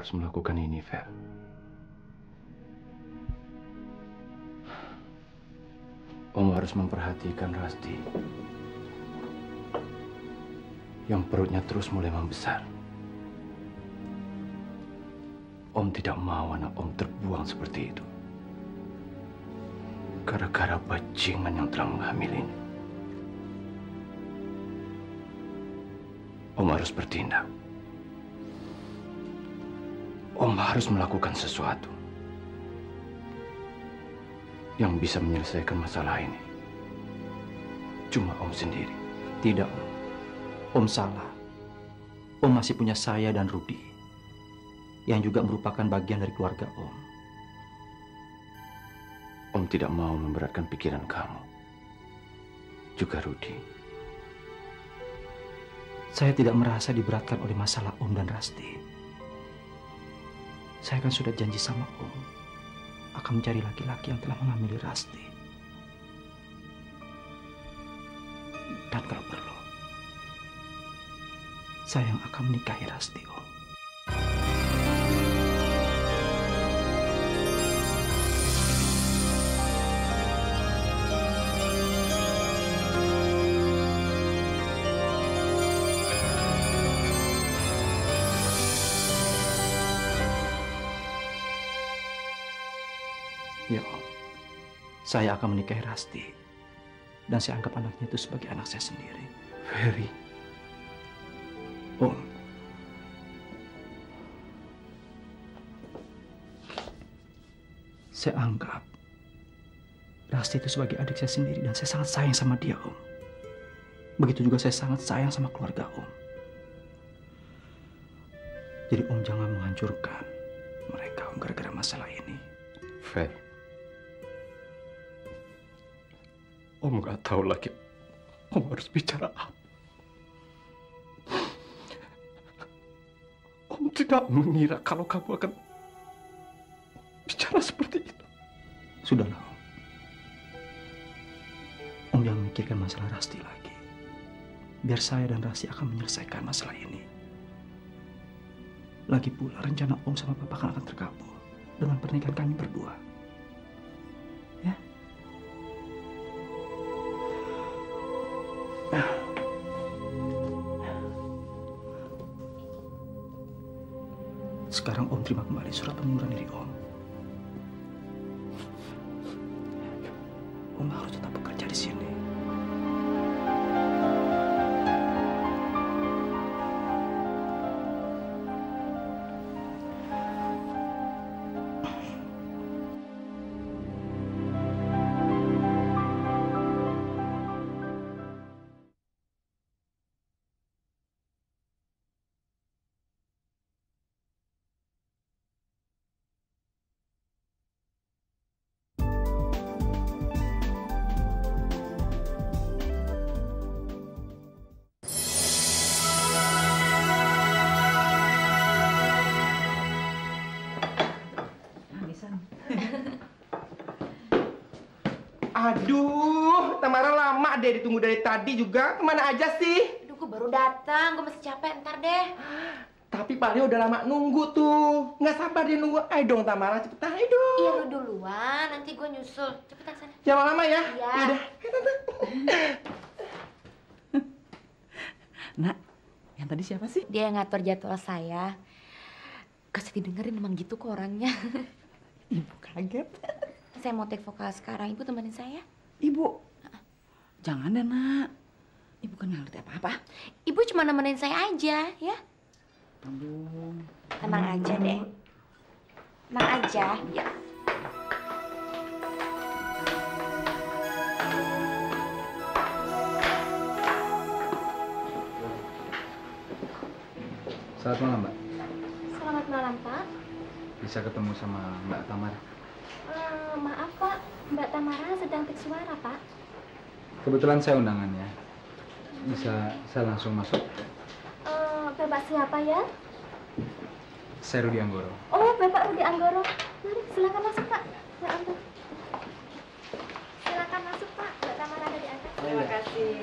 harus melakukan ini, Fer. Om harus memperhatikan Rasti yang perutnya terus mulai membesar. Om tidak mau anak Om terbuang seperti itu. Gara-gara bajingan yang telah menghamilinya. Om harus bertindak. Om harus melakukan sesuatu yang bisa menyelesaikan masalah ini. Cuma Om sendiri. Tidak, Om. Om salah. Om masih punya saya dan Rudi, yang juga merupakan bagian dari keluarga Om. Om tidak mau memberatkan pikiran kamu. Juga Rudi. Saya tidak merasa diberatkan oleh masalah Om dan Rasti. Saya kan sudah janji sama Om akan mencari laki-laki yang telah mengambil Rasti. Dan kalau perlu, saya yang akan menikahi Rasti, Om. Ya, Om. Saya akan menikahi Rasti. Dan saya anggap anaknya itu sebagai anak saya sendiri. Ferry. Om. Saya anggap Rasti itu sebagai adik saya sendiri dan saya sangat sayang sama dia, Om. Begitu juga saya sangat sayang sama keluarga Om. Jadi Om jangan menghancurkan mereka, Om, gara-gara masalah ini. Fer. Om nggak tahu lagi Om harus bicara apa. Om tidak mengira kalau kamu akan bicara seperti itu. Sudahlah, Om. Om jangan memikirkan masalah Rasti lagi. Biar saya dan Rasti akan menyelesaikan masalah ini. Lagi pula rencana Om sama Papa akan terkabul dengan pernikahan kami berdua. Ya? Sekarang Om terima kembali surat pengunduran diri Om. Om harus tetap bekerja di sini. Aduh, Tamara lama deh ditunggu dari tadi juga. Kemana aja sih? Aduh, gue baru datang. Gue masih capek. Ntar deh. Tapi Pak Leo udah lama nunggu tuh. Nggak sabar dia nunggu. Ayo dong Tamara, cepetan. Ayo dong. Iya, lu duluan. Nanti gue nyusul. Cepetan sana. Jangan lama ya. Iya. Yaudah. Ayo, Tante. Nak, yang tadi siapa sih? Dia yang ngatur jadwal saya. Kasih didengerin emang gitu kok orangnya. Ibu kaget. Saya mau take vokal sekarang. Ibu temenin saya. Ibu, jangan deh nak. Ibu kan nggak ngerti apa-apa. Ibu cuma nemenin saya aja, ya. Aduh. Tenang aja deh. Tenang aja, ya. Selamat malam, Mbak. Selamat malam, Pak. Bisa ketemu sama Mbak Tamara? Maaf, Pak. Mbak Tamara sedang tik suara, Pak. Kebetulan saya undangannya. Bisa saya langsung masuk? Bapak siapa ya? Saya Rudi Anggoro. Oh, Bapak Rudi Anggoro. Mari, silakan masuk, Pak. Ya ampun. Silakan masuk, Pak. Mbak Tamara ada di atas. Terima kasih.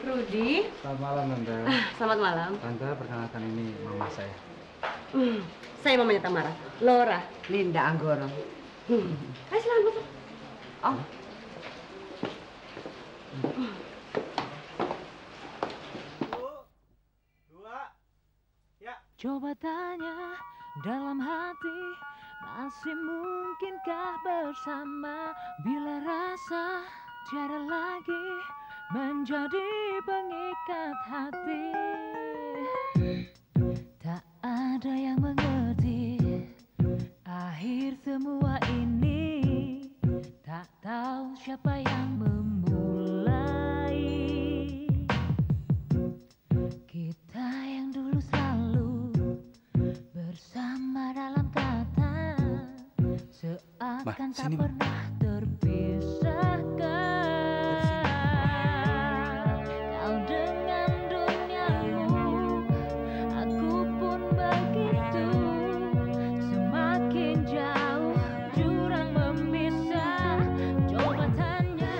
Rudi. Selamat malam, Tante. Selamat malam. Tante, perkenalkan ini mama saya. Saya mamanya Tamara, Laura. Linda Anggoro. Ayo silahkan masuk. Oh. Coba tanya dalam hati, masih mungkinkah bersama bila rasa tiada lagi menjadi pengikat hati. Tak ada yang mengerti akhir semua ini, tak tahu siapa yang memulai. Kita yang dulu selalu bersama dalam kata, seakan tak pernah terpisahkan. Kau dengan duniamu, aku pun begitu. Semakin jauh jurang memisah. Coba tanya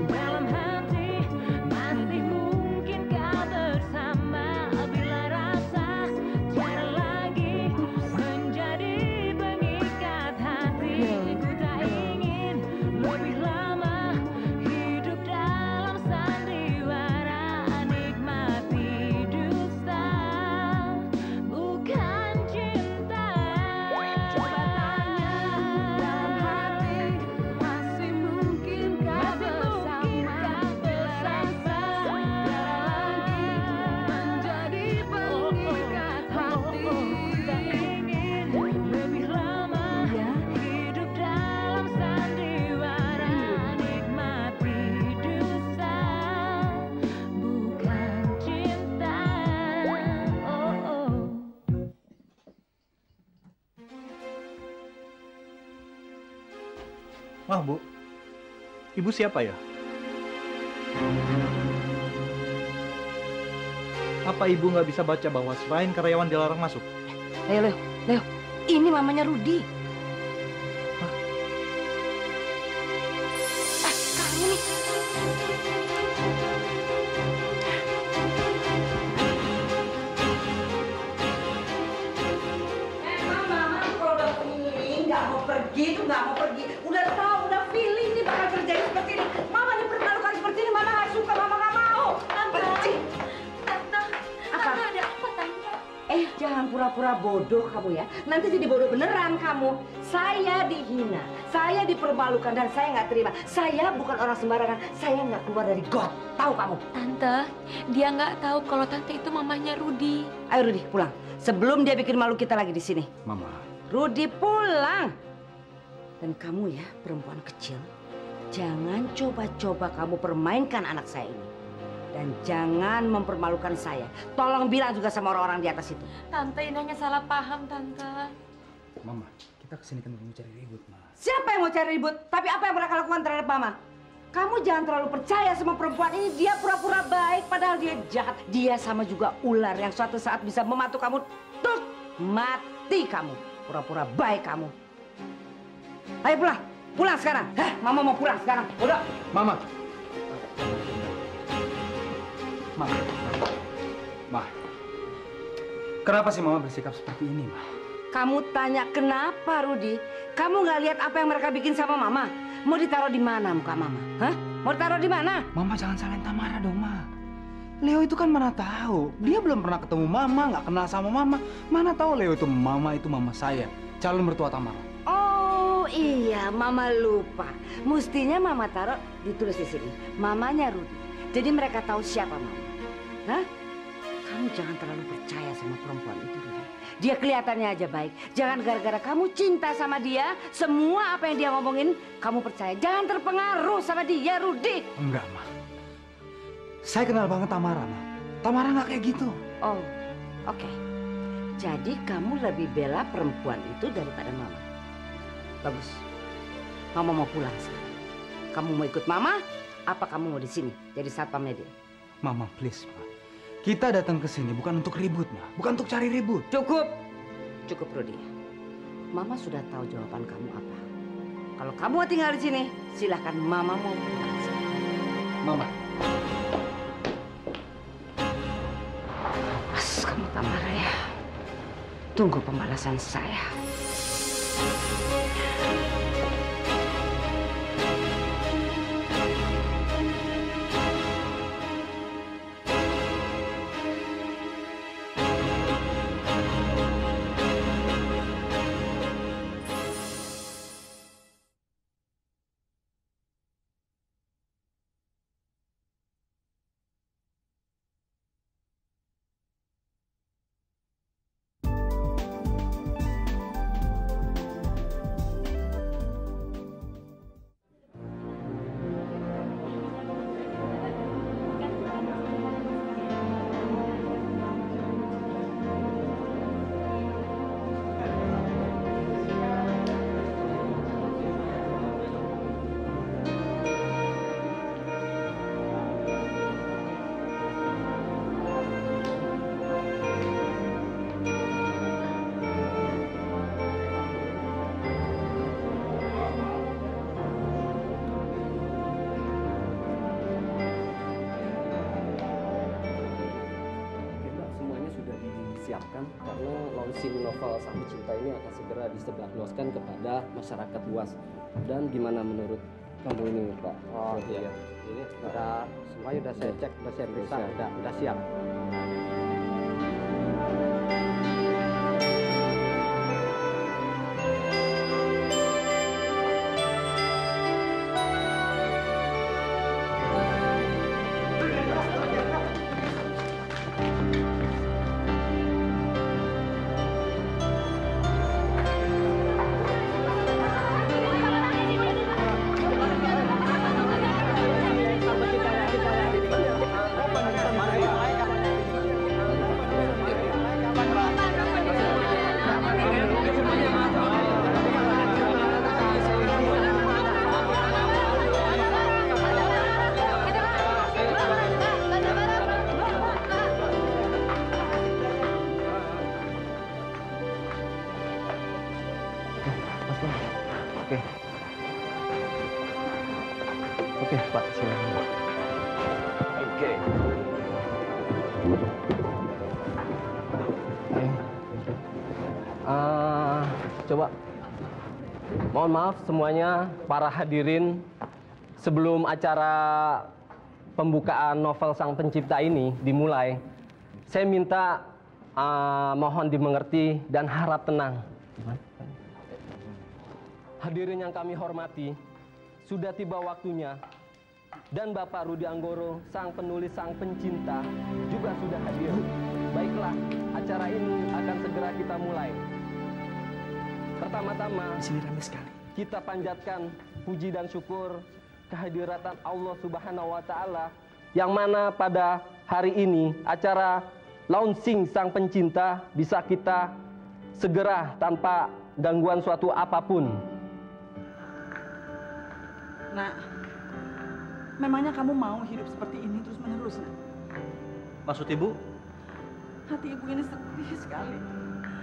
dalam hati, masih mungkinkah bersama bila rasa tiada lagi menjadi pengikat hati. Ku tak ingin lebih lama hidup dalam sandiwara, nikmati dusta bukan cinta. Coba tanya dalam hati, masih mungkinkah bersama bila rasa tiada lagi menjadi pengikat hati. Tak ingin lebih lama hidup dalam sandiwara, nikmati dusta bukan cinta. Wah, Bu. Ibu siapa ya? Apa ibu nggak bisa baca bahwa selain karyawan dilarang masuk? Leo. Ini mamanya Rudi. Kamu nih. Mama, kalau udah feeling nggak mau pergi tuh nggak mau pergi. Udah tahu, udah feeling nih bakal terjadi seperti ini. Mama dipermalukan seperti ini, mama nggak suka, mama nggak mau. Pergi. Tante, Apa? Tante ada apa Tante? Jangan pura-pura bodoh kamu ya. Nanti jadi bodoh beneran kamu. Saya dihina, saya dipermalukan dan saya nggak terima. Saya bukan orang sembarangan. Saya nggak keluar dari got. Tahu kamu? Tante, dia nggak tahu kalau Tante itu mamanya Rudi. Ayo Rudi pulang. Sebelum dia bikin malu kita lagi di sini. Mama, Rudi pulang. Dan kamu ya perempuan kecil, jangan coba-coba kamu permainkan anak saya ini. Dan jangan mempermalukan saya. Tolong bilang juga sama orang-orang di atas itu. Tante, ini hanya salah paham, Tante. Mama, kita kesini kan mau cari ribut, Ma. Siapa yang mau cari ribut? Tapi apa yang mereka lakukan terhadap Mama? Kamu jangan terlalu percaya sama perempuan ini. Dia pura-pura baik padahal dia jahat. Dia sama juga ular yang suatu saat bisa mematuk kamu. Tuk! Mati kamu. Pura-pura baik kamu. Ayo pulang. Pulang sekarang. Mama mau pulang sekarang. Udah. Mama. Ma. Kenapa sih Mama bersikap seperti ini, Ma? Kamu tanya kenapa, Rudi? Kamu nggak lihat apa yang mereka bikin sama Mama? Mau ditaruh di mana muka Mama? Hah? Mau ditaruh di mana? Mama jangan salahin Tamara dong, Ma. Leo itu kan mana tahu. Dia belum pernah ketemu Mama, nggak kenal sama Mama. Mana tahu Leo itu mama saya, calon mertua Tamara. Oh iya, Mama lupa. Mestinya Mama taruh ditulis di sini. Mamanya Rudi. Jadi mereka tahu siapa Mama. Hah? Kamu jangan terlalu percaya sama perempuan itu, Rudi. Dia kelihatannya aja baik. Jangan gara-gara kamu cinta sama dia, semua apa yang dia ngomongin, kamu percaya. Jangan terpengaruh sama dia, Rudi. Enggak, Ma. Saya kenal banget Tamara, Ma. Tamara nggak kayak gitu. Oh, oke. Jadi kamu lebih bela perempuan itu daripada Mama. Bagus. Mama mau pulang sekarang. Kamu mau ikut Mama? Apa kamu mau di sini jadi satpamnya dia? Mama, please, Ma. Kita datang ke sini bukan untuk ribut, Ma. Bukan untuk cari ribut. Cukup. Cukup, Rudi. Mama sudah tahu jawaban kamu apa. Kalau kamu mau tinggal di sini, silahkan Mama mau pulang sekarang. Mama. Mas, kamu Tamara ya. Tunggu pembalasan saya. Siapkan karena launching novel Sang Pencinta ini akan segera disebarluaskan kepada masyarakat luas. Dan gimana menurut kamu ini, Pak? Oh iya, ini semuanya udah saya cek, udah saya periksa, udah siap. Oke, Pak, silakan. Oke. Coba, mohon maaf semuanya, para hadirin, sebelum acara pembukaan novel Sang Pencipta ini dimulai, saya minta mohon dimengerti dan harap tenang. Hadirin yang kami hormati, sudah tiba waktunya dan Bapak Rudi Anggoro, sang penulis Sang Pencinta, juga sudah hadir. Baiklah, acara ini akan segera kita mulai. Pertama-tama, Di sini ramai sekali. kita panjatkan puji dan syukur kehadiran Allah Subhanahu wa Ta'ala, yang mana pada hari ini acara launching Sang Pencinta bisa kita segera tanpa gangguan suatu apapun. Nak, memangnya kamu mau hidup seperti ini terus-menerus, Nak? Maksud ibu? Hati ibu ini sedih sekali.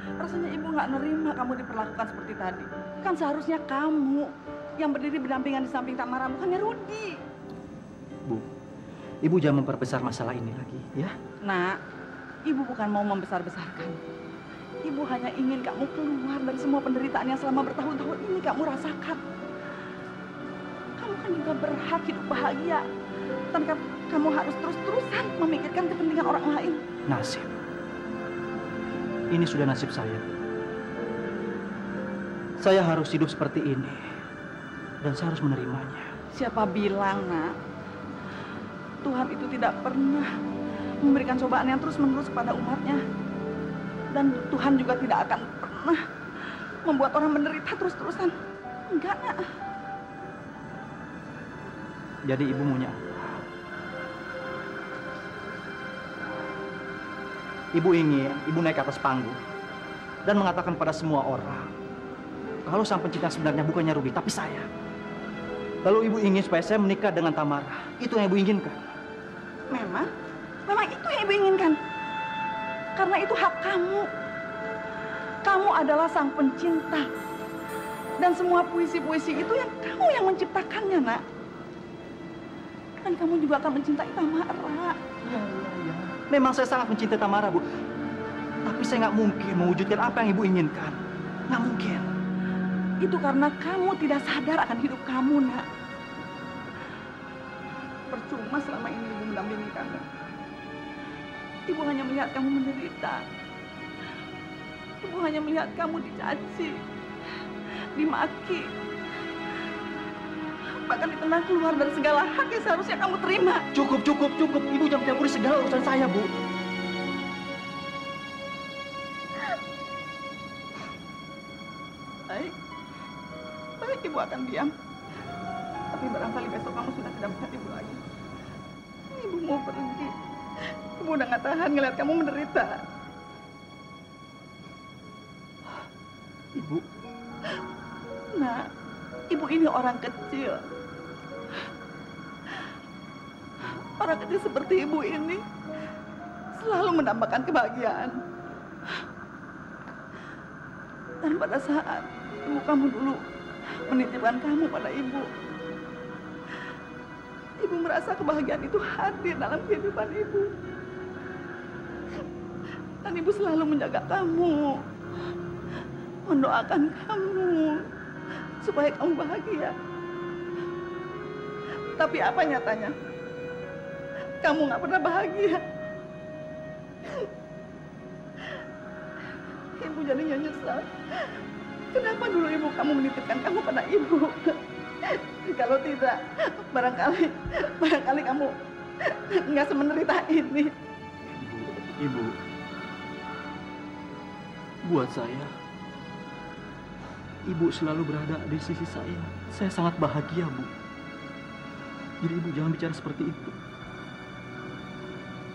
Rasanya ibu nggak nerima kamu diperlakukan seperti tadi. Kan seharusnya kamu yang berdiri berdampingan di samping Tamara, bukannya Rudi. Bu, ibu jangan memperbesar masalah ini lagi, ya? Nak, ibu bukan mau membesar-besarkan. Ibu hanya ingin kamu keluar dari semua penderitaan yang selama bertahun-tahun ini kamu rasakan. Kamu kan juga berhak hidup bahagia. Tanpa kamu harus terus-terusan memikirkan kepentingan orang lain. Nasib. Ini sudah nasib saya. Saya harus hidup seperti ini. Dan saya harus menerimanya. Siapa bilang, Nak? Tuhan itu tidak pernah memberikan cobaan yang terus-menerus kepada umatnya. Dan Tuhan juga tidak akan pernah membuat orang menderita terus-terusan. Enggak, Nak. Jadi ibu maunya apa? Ibu ingin ibu naik ke atas panggung dan mengatakan pada semua orang kalau sang pencinta sebenarnya bukannya Rudi, tapi saya. Lalu ibu ingin supaya saya menikah dengan Tamara. Itu yang ibu inginkan. Memang itu yang ibu inginkan. Karena itu hak kamu. Kamu adalah sang pencinta. Dan semua puisi-puisi itu kamu yang menciptakannya, Nak. Dan kamu juga akan mencintai Tamara. Ya. Memang saya sangat mencintai Tamara, Bu. Tapi saya nggak mungkin mewujudkan apa yang ibu inginkan. Nggak mungkin. Itu karena kamu tidak sadar akan hidup kamu, nak. Percuma selama ini ibu mendampingi kamu. Ibu hanya melihat kamu menderita. Ibu hanya melihat kamu dicaci, dimaki, bahkan ditendang keluar dari segala hak yang seharusnya kamu terima. Cukup. Ibu jangan campuri segala urusan saya, Bu. Baik, ibu akan diam. Tapi barangkali besok kamu sudah tidak melihat ibu lagi. Ibu mau pergi. Ibu udah gak tahan ngeliat kamu menderita. Ibu. Nah, ibu ini orang kecil. Orang kecil seperti ibu ini selalu mendambakan kebahagiaan. Dan pada saat ibu kamu dulu menitipkan kamu pada ibu, ibu merasa kebahagiaan itu hadir dalam kehidupan ibu. Dan ibu selalu menjaga kamu, mendoakan kamu supaya kamu bahagia. Tapi apa nyatanya? Kamu nggak pernah bahagia. Ibu jadinya nyesal. Kenapa dulu ibu kamu menitipkan kamu pada ibu? Kalau tidak, barangkali kamu nggak semenderita ini. Ibu, buat saya, ibu selalu berada di sisi saya. Saya sangat bahagia, Bu. Jadi ibu jangan bicara seperti itu.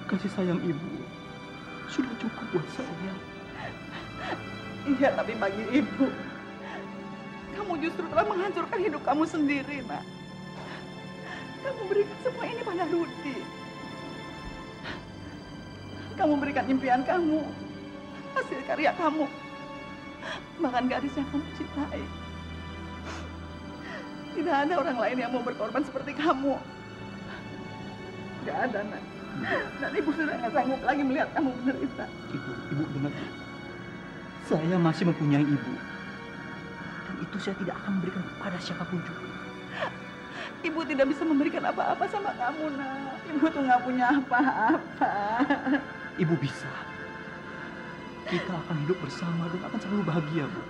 Kasih sayang ibu sudah cukup buat saya. Iya, tapi bagi ibu, kamu justru telah menghancurkan hidup kamu sendiri, nak. Kamu berikan semua ini pada Rudi. Kamu berikan impian kamu, hasil karya kamu, bahkan gadis yang kamu cintai. Tidak ada orang lain yang mau berkorban seperti kamu. Tidak ada, nak. Dan ibu sudah nggak sanggup lagi melihat kamu menderita. Ibu dengar. Saya masih mempunyai ibu. Dan itu saya tidak akan memberikan kepada siapapun juga. Ibu tidak bisa memberikan apa-apa sama kamu, nak. Ibu tuh nggak punya apa-apa. Ibu bisa. Kita akan hidup bersama dan akan selalu bahagia, Bu.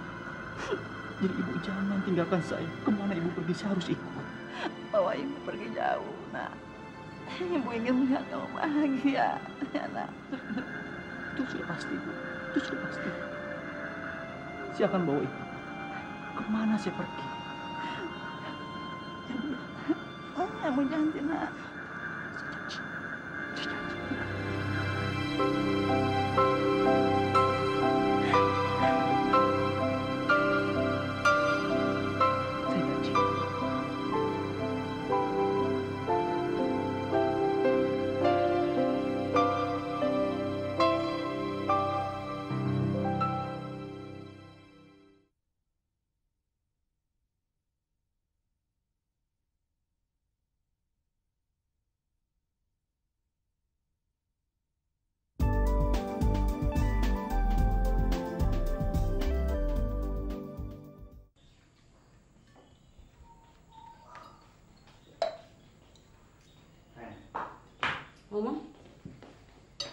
Jadi ibu jangan tinggalkan saya. Kemana ibu pergi, saya harus ikut. Bawa ibu pergi jauh, nak. Ibu ingin melihat kamu bahagia, ya, nak. Itu sudah pasti, Bu. Itu sudah pasti. Saya akan bawa ibu. Kemana saya pergi? Kamu janji, nak. Saya janji.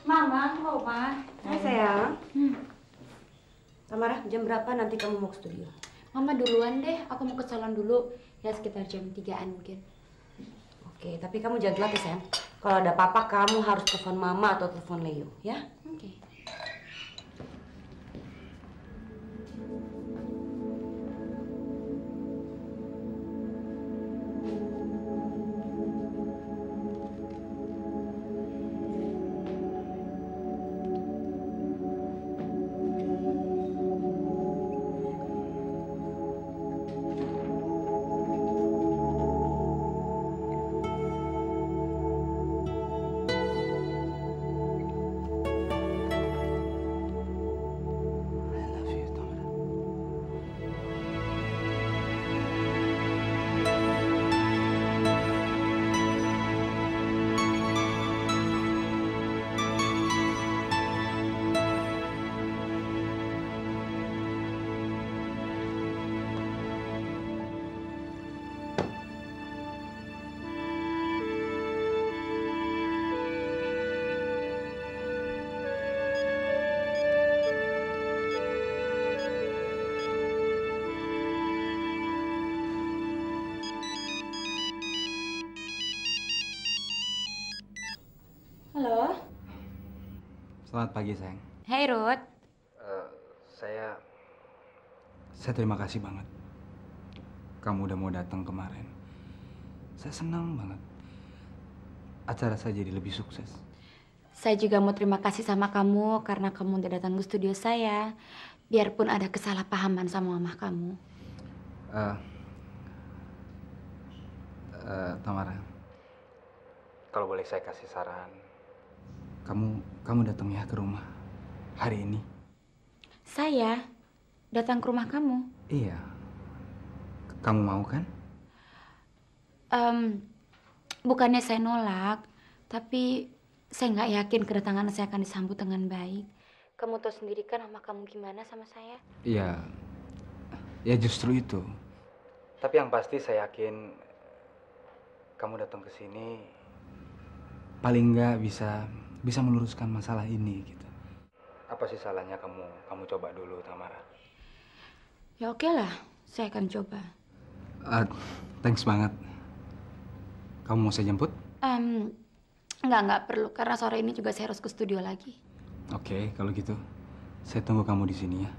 Mama, Oma. Hai sayang. Tamara, jam berapa nanti kamu mau ke studio? Mama duluan deh, aku mau ke salon dulu. Ya sekitar jam 3-an mungkin. Oke, tapi kamu jagalah ya sayang. Kalau ada apa-apa kamu harus telepon Mama atau telepon Leo, ya? Oke. Selamat pagi, sayang. Hai, Ruth. Saya terima kasih banget. Kamu udah mau datang kemarin. Saya senang banget. Acara saya jadi lebih sukses. Saya juga mau terima kasih sama kamu karena kamu udah datang ke studio saya. Biarpun ada kesalahpahaman sama mama kamu. Tamara, kalau boleh saya kasih saran, kamu datang ya ke rumah hari ini. Saya datang ke rumah kamu? Iya. Kamu mau kan? Bukannya saya nolak, tapi saya nggak yakin kedatangan saya akan disambut dengan baik. Kamu tahu sendiri kan sama kamu gimana sama saya? Iya. Ya justru itu. Tapi yang pasti saya yakin kamu datang ke sini paling nggak bisa meluruskan masalah ini gitu. Apa sih salahnya kamu coba dulu, Tamara? Ya oke lah, saya akan coba. Thanks banget. Kamu mau saya jemput? Nggak perlu karena sore ini juga saya harus ke studio lagi. Oke, kalau gitu saya tunggu kamu di sini ya.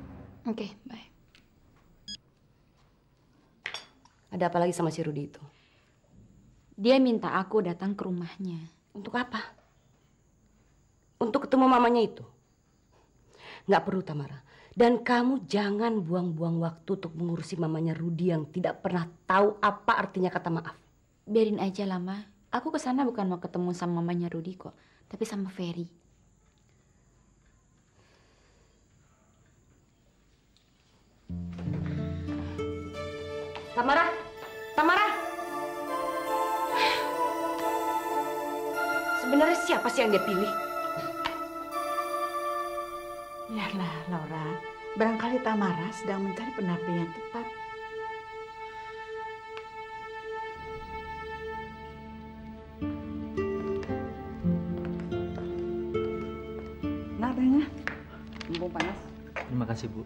Oke, bye. Ada apa lagi sama si Rudi itu? Dia minta aku datang ke rumahnya. Untuk apa? Untuk ketemu mamanya itu? Nggak perlu, Tamara. Dan kamu jangan buang-buang waktu untuk mengurusi mamanya Rudi yang tidak pernah tahu apa artinya kata maaf. Biarin aja lah, Ma. Aku kesana bukan mau ketemu sama mamanya Rudi kok, tapi sama Ferry. Tamara! Tamara! Sebenarnya siapa sih yang dia pilih? Biarlah, Laura. Barangkali Tamara sedang mencari pendamping yang tepat. Nah, tehnya. Mumpung panas. Terima kasih, Bu.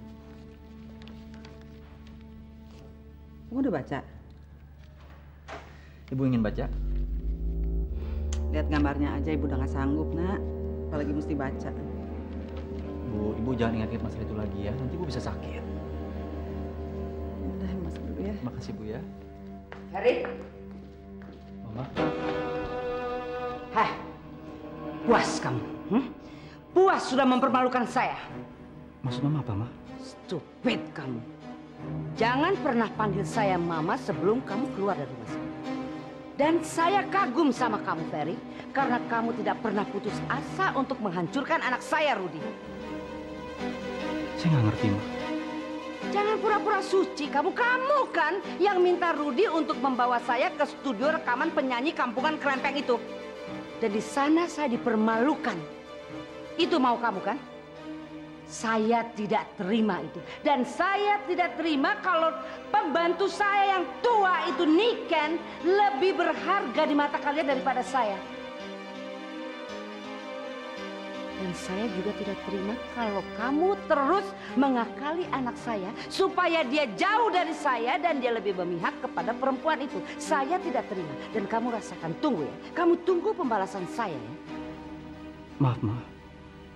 Kamu udah baca? Ibu ingin baca? Lihat gambarnya aja, Ibu udah gak sanggup, Nak. Apalagi mesti baca. Bu, Ibu jangan ingat-ingat masalah itu lagi ya. Nanti Ibu bisa sakit. Udah, masuk dulu ya. Terima kasih, Bu ya. Ferry? Mama? Hah? Puas kamu? Puas sudah mempermalukan saya? Maksud Mama apa, Ma? Stupid kamu. Jangan pernah panggil saya Mama sebelum kamu keluar dari rumah saya. Dan saya kagum sama kamu, Ferry, karena kamu tidak pernah putus asa untuk menghancurkan anak saya, Rudi. Saya nggak ngerti, Ma. Jangan pura-pura suci. Kamu kan yang minta Rudi untuk membawa saya ke studio rekaman penyanyi kampungan kerempeng itu. Dan di sana saya dipermalukan. Itu mau kamu kan? Saya tidak terima itu. Dan saya tidak terima kalau pembantu saya yang tua itu, Niken, lebih berharga di mata kalian daripada saya. Dan saya juga tidak terima kalau kamu terus mengakali anak saya supaya dia jauh dari saya dan dia lebih memihak kepada perempuan itu. Saya tidak terima. Dan kamu rasakan, tunggu ya. Kamu tunggu pembalasan saya ya. Maaf, Ma.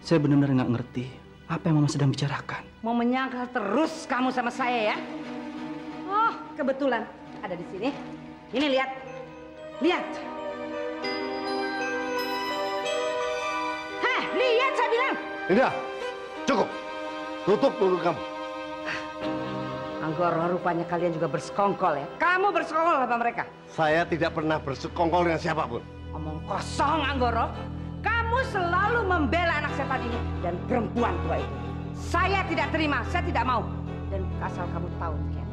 Saya benar-benar nggak ngerti apa yang Mama sedang bicarakan. Mau menyangkal terus kamu sama saya ya? Oh, kebetulan ada di sini. Ini lihat. Lihat. Heh, lihat saya bilang. Linda, cukup. Tutup mulut kamu. Anggoro, rupanya kalian juga bersekongkol ya. Kamu bersekongkol sama mereka. Saya tidak pernah bersekongkol dengan siapapun. Omong kosong, Anggoro. Kamu selalu membela anak setan ini dan perempuan tua itu. Saya tidak terima, saya tidak mau. Dan asal kamu tahu, Ken,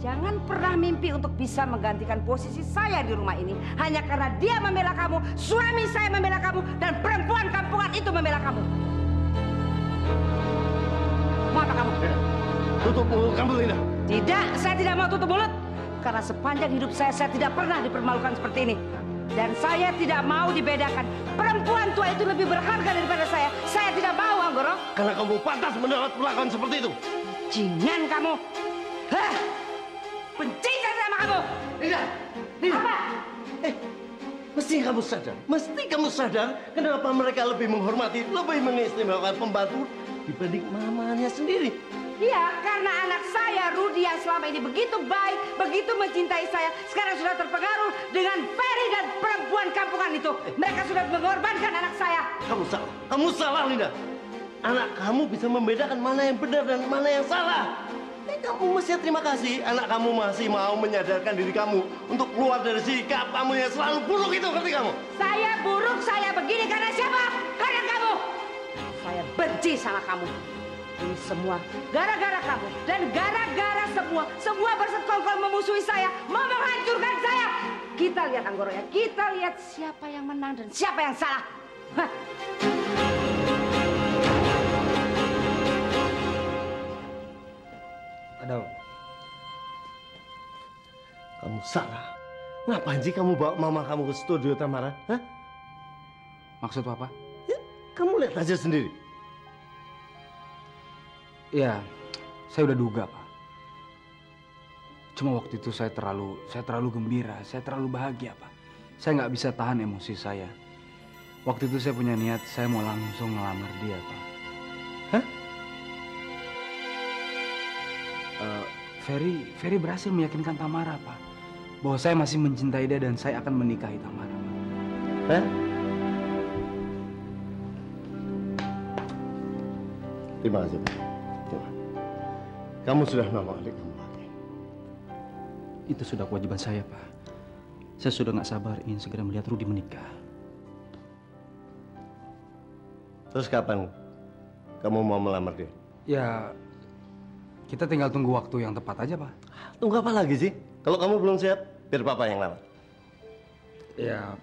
jangan pernah mimpi untuk bisa menggantikan posisi saya di rumah ini hanya karena dia membela kamu, suami saya membela kamu, dan perempuan kampungan itu membela kamu. Mau apa kamu? Tutup mulut kamu, Linda. Tidak, saya tidak mau tutup mulut. Karena sepanjang hidup saya tidak pernah dipermalukan seperti ini. Dan saya tidak mau dibedakan. Perempuan tua itu lebih berharga daripada saya. Saya tidak mau, Anggoro. Karena kamu pantas mendapat perlakuan seperti itu. Jingan kamu. Hah? Benci saya sama kamu. Linda! Linda! Apa? Mesti kamu sadar kenapa mereka lebih menghormati, lebih mengistimewakan pembantu dibanding mamanya sendiri. Iya, karena anak saya, Rudi, yang selama ini begitu baik, begitu mencintai saya, sekarang sudah terpengaruh dengan Ferry dan perempuan kampungan itu. Mereka sudah mengorbankan anak saya. Kamu salah, Linda. Anak kamu bisa membedakan mana yang benar dan mana yang salah. Kamu mesti terima kasih, anak kamu masih mau menyadarkan diri kamu untuk keluar dari sikap kamu yang selalu buruk itu, ngerti kamu? Saya buruk, saya begini karena siapa? Karena kamu. Saya benci sama kamu. Ini semua gara-gara kamu dan gara-gara semua bersekongkol memusuhi saya, mau menghancurkan saya. Kita lihat Anggoro ya, kita lihat siapa yang menang dan siapa yang salah. Hah. Ada apa? Kamu salah. Ngapain sih kamu bawa mama kamu ke studio, Tamara? Hah? Maksud Papa? Ya, kamu lihat aja sendiri. Ya, saya udah duga, Pak. Cuma waktu itu saya terlalu gembira, saya terlalu bahagia, Pak. Saya nggak bisa tahan emosi saya. Waktu itu saya punya niat, saya mau langsung ngelamar dia, Pak. Hah? Ferry berhasil meyakinkan Tamara, Pak, bahwa saya masih mencintai dia dan saya akan menikahi Tamara, Pak. Hah? Terima kasih, Pak. Kamu sudah nolong adik kamu lagi. Itu sudah kewajiban saya, Pak. Saya sudah nggak sabar ingin segera melihat Rudi menikah. Terus kapan kamu mau melamar dia? Ya, kita tinggal tunggu waktu yang tepat aja, Pak. Tunggu apa lagi sih? Kalau kamu belum siap, biar Papa yang lamar. Ya,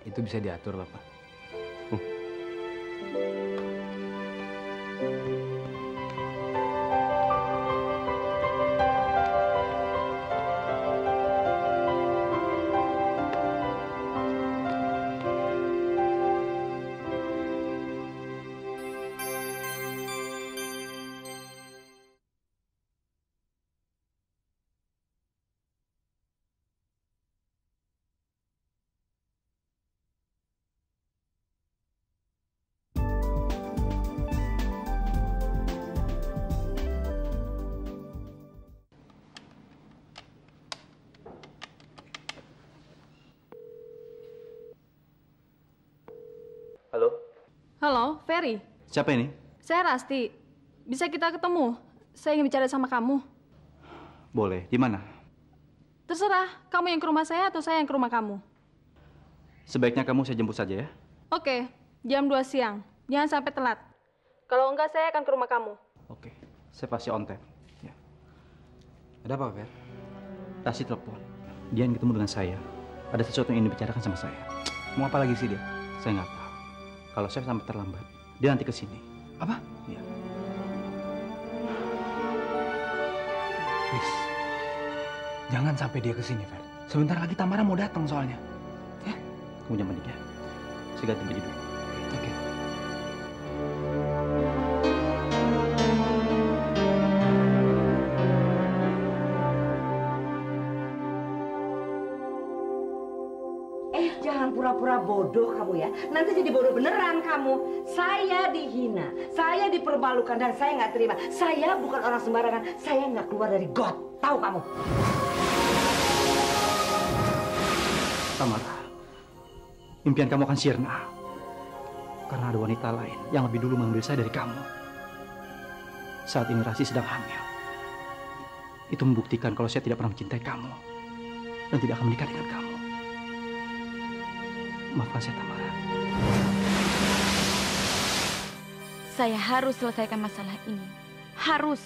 itu bisa diatur lah, Pak. Halo? Halo, Ferry. Siapa ini? Saya Rasti. Bisa kita ketemu? Saya ingin bicara sama kamu. Boleh. Di mana? Terserah, kamu yang ke rumah saya atau saya yang ke rumah kamu. Sebaiknya kamu saya jemput saja ya. Oke, jam 2 siang. Jangan sampai telat. Kalau enggak, saya akan ke rumah kamu. Oke, saya pasti on time. Ya. Ada apa, Fer? Rasti telepon. Dia ingin ketemu dengan saya. Ada sesuatu yang ingin dibicarakan sama saya. Mau apa lagi sih dia? Saya nggak tahu. Kalau saya sampai terlambat, dia nanti ke sini. Apa? Ya. Please, jangan sampai dia ke sini, Fer. Sebentar lagi Tamara mau datang soalnya. Ya, kamu jangan panik ya. Saya ganti baju dulu. Oke. Jangan pura-pura bodoh kamu ya. Nanti jadi bodoh beneran kamu. Saya dihina, saya dipermalukan dan saya nggak terima. Saya bukan orang sembarangan. Saya nggak keluar dari got. Tahu kamu? Tamara, impian kamu akan sirna. Karena ada wanita lain yang lebih dulu mengambil saya dari kamu. Saat ini Rasi sedang hamil. Itu membuktikan kalau saya tidak pernah mencintai kamu. Dan tidak akan menikah dengan kamu. Maafkan saya, Tamara. Saya harus selesaikan masalah ini. Harus.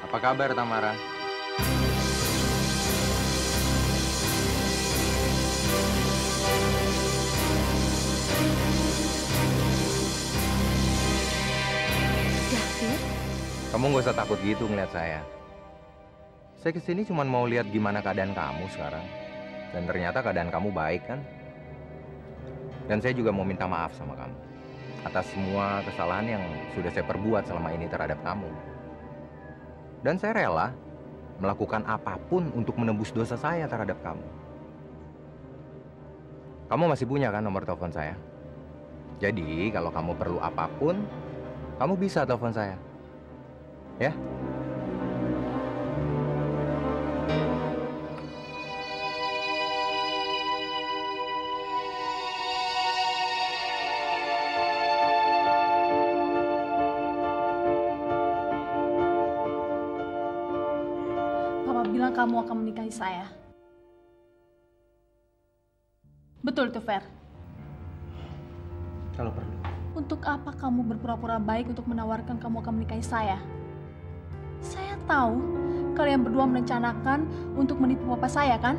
Apa kabar, Tamara? Kamu nggak usah takut gitu ngeliat saya. Saya kesini cuma mau lihat gimana keadaan kamu sekarang. Dan ternyata keadaan kamu baik kan? Dan saya juga mau minta maaf sama kamu. atas semua kesalahan yang sudah saya perbuat selama ini terhadap kamu. Dan saya rela melakukan apapun untuk menebus dosa saya terhadap kamu. Kamu masih punya kan nomor telepon saya? Jadi kalau kamu perlu apapun, kamu bisa telepon saya. Ya? Papa bilang kamu akan menikahi saya. Betul itu, Fer? Kalau perlu. Untuk apa kamu berpura-pura baik untuk menawarkan kamu akan menikahi saya? Saya tahu kalian berdua merencanakan untuk menipu papa saya, kan?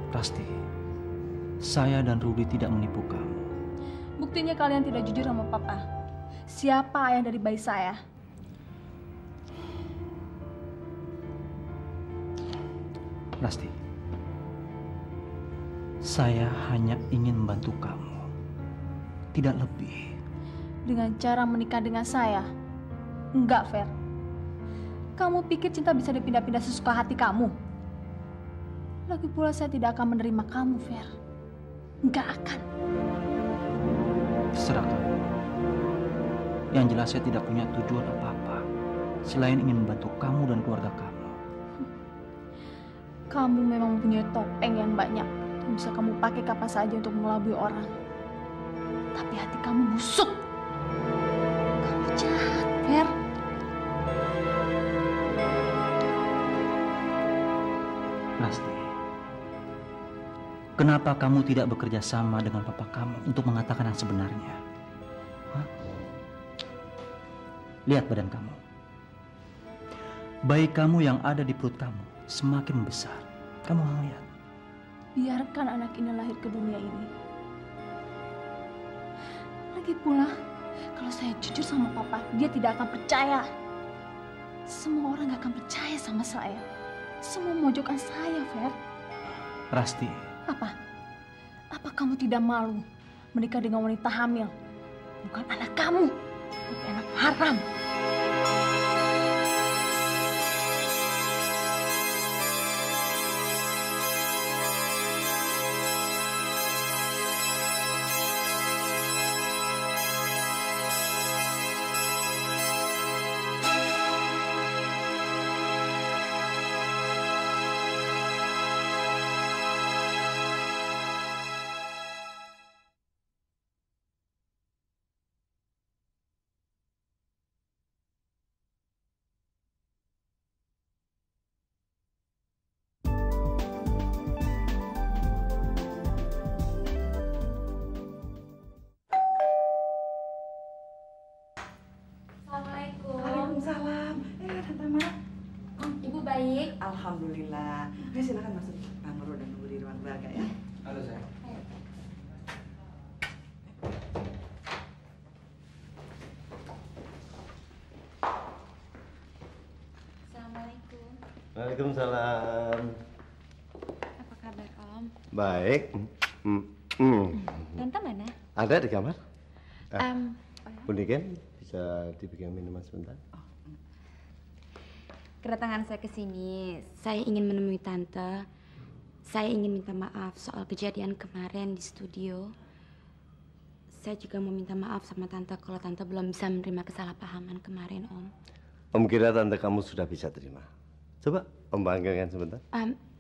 Pasti. Saya dan Rudy tidak menipu kamu. Buktinya kalian tidak jujur sama papa. Siapa ayah dari bayi saya? Pasti. Saya hanya ingin membantu kamu. Tidak lebih. Dengan cara menikah dengan saya? Enggak, Fer. Kamu pikir cinta bisa dipindah-pindah sesuka hati kamu? Lagi pula saya tidak akan menerima kamu, Fer. Enggak akan. Terserah kamu. Yang jelas saya tidak punya tujuan apa-apa selain ingin membantu kamu dan keluarga kamu. Kamu memang mempunyai topeng yang banyak yang bisa kamu pakai kapan saja untuk mengelabui orang. Tapi hati kamu busuk. Kamu jahat, Fer. Pasti. Kenapa kamu tidak bekerja sama dengan papa kamu untuk mengatakan yang sebenarnya? Hah? Lihat badan kamu. Bayi kamu yang ada di perut kamu semakin membesar. Kamu nggak lihat? Biarkan anak ini lahir ke dunia ini. Lagi pula, kalau saya jujur sama papa, dia tidak akan percaya. Semua orang gak akan percaya sama saya. Semua memojokkan saya, Fer. Rasti. Apa? Apa kamu tidak malu menikah dengan wanita hamil? Bukan anak kamu, tapi anak haram. Waalaikumsalam. Tante Ma. Ibu baik. Alhamdulillah. Ayo silakan masuk. Bang Moro dan Ibu di ruang keluarga ya. Halo, sayang. Assalamualaikum. Waalaikumsalam. Apa kabar, Om? Baik. Tante mana? Ada di kamar. Em, Bu Niken, bisa dibikin minuman sebentar? Kedatangan saya ke sini, saya ingin menemui Tante. Saya ingin minta maaf soal kejadian kemarin di studio. Saya juga mau minta maaf sama Tante kalau Tante belum bisa menerima kesalahpahaman kemarin, Om. Om kira tante kamu sudah bisa terima. Coba Om panggilkan sebentar.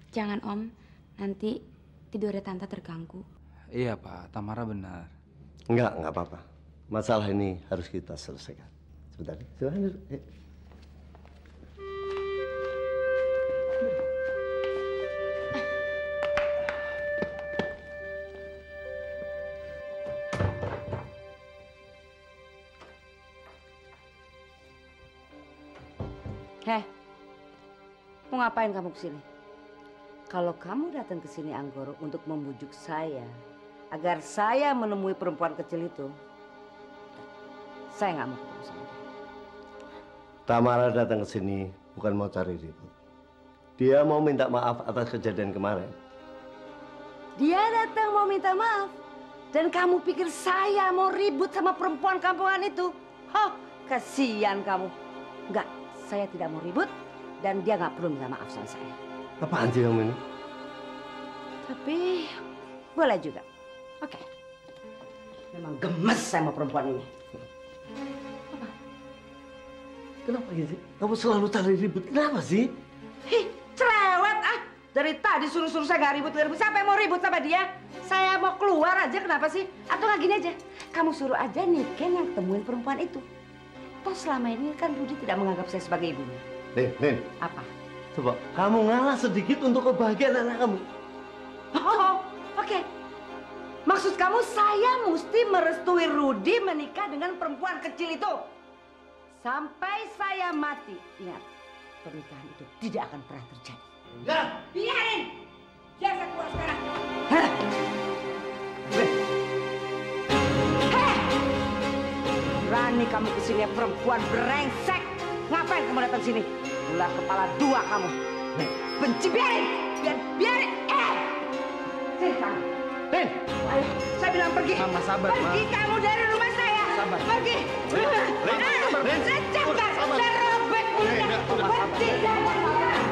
Jangan, Om. Nanti tidurnya Tante terganggu. Iya, Pak. Tamara benar. Enggak apa-apa. Masalah ini harus kita selesaikan. Sebentar, silahkan duduk. Heh, mau ngapain kamu kesini? Kalau kamu datang ke sini, Anggoro, untuk membujuk saya agar saya menemui perempuan kecil itu, saya nggak mau ketemu sama dia. Tamara datang ke sini bukan mau cari ribut. Dia mau minta maaf atas kejadian kemarin. Dia datang mau minta maaf. Dan kamu pikir saya mau ribut sama perempuan kampungan itu? Hah, kasihan kamu. Enggak, saya tidak mau ribut dan dia nggak perlu minta maaf sama saya. Apaan sih kamu ini? Tapi boleh juga. Oke. Memang gemes sama perempuan ini. Kenapa gitu? Kamu selalu cari ribut. Kenapa sih? Hih, cerewet ah. Dari tadi suruh-suruh saya nggak ribut. Siapa yang mau ribut sama dia? Saya mau keluar aja, kenapa sih? Atau nggak gini aja, kamu suruh aja Niken yang temuin perempuan itu. Toh selama ini kan Rudi tidak menganggap saya sebagai ibunya. Nen. Apa? Coba, kamu ngalah sedikit untuk kebahagiaan anak kamu. Oh, oke. Maksud kamu saya mesti merestui Rudi menikah dengan perempuan kecil itu? Sampai saya mati. Ingat, pernikahan itu tidak akan pernah terjadi. Enggak. Biarin! Jangan saya keluar sekarang. Berani kamu kesini perempuan brengsek. Ngapain kamu datang sini? Ular kepala dua kamu. Benci, biarin! Biarin! Sini kamu. Nen! Ayo, saya bilang pergi. Mama, sabar, Ma. Pergi kamu dari rumah saya. Sabar. Pergi. Saya cakar. Saya robek mulutnya. Pergi dari rumah saya.